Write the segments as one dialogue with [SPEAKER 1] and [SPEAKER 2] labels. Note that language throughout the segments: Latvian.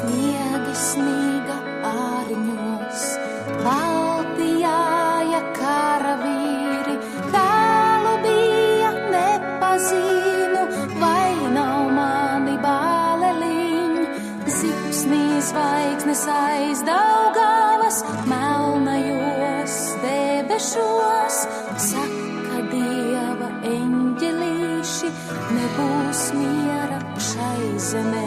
[SPEAKER 1] Sniegi sniga ārņos, valtījāja karavīri, tālu bija nepazīnu, vai nav mani bāleliņ. Zipsnī zvaigznes aizdaugavas, melnajos debešos, saka Dieva eņģelīši, nebūs miera šai zemē.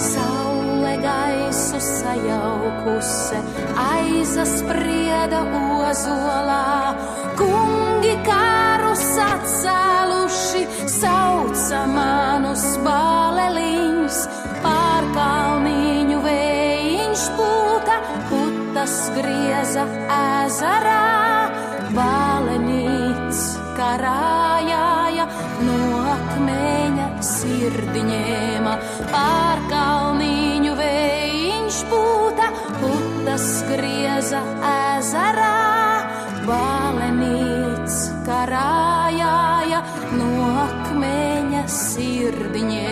[SPEAKER 1] Saule gaisu sajaukuse, aizasprieda ozolā, kungi kārus atcēluši, sauca manus bāleliņus, pār kalniņu vējiņš pūta, putas grieza ezerā, bālenīts karājāja, no akmeņa sirdi ņēma, pār kalniņu vējiņš pūta, putas grieza ezerā, bālenīts karājāja, no akmeņa sirdi ņēma.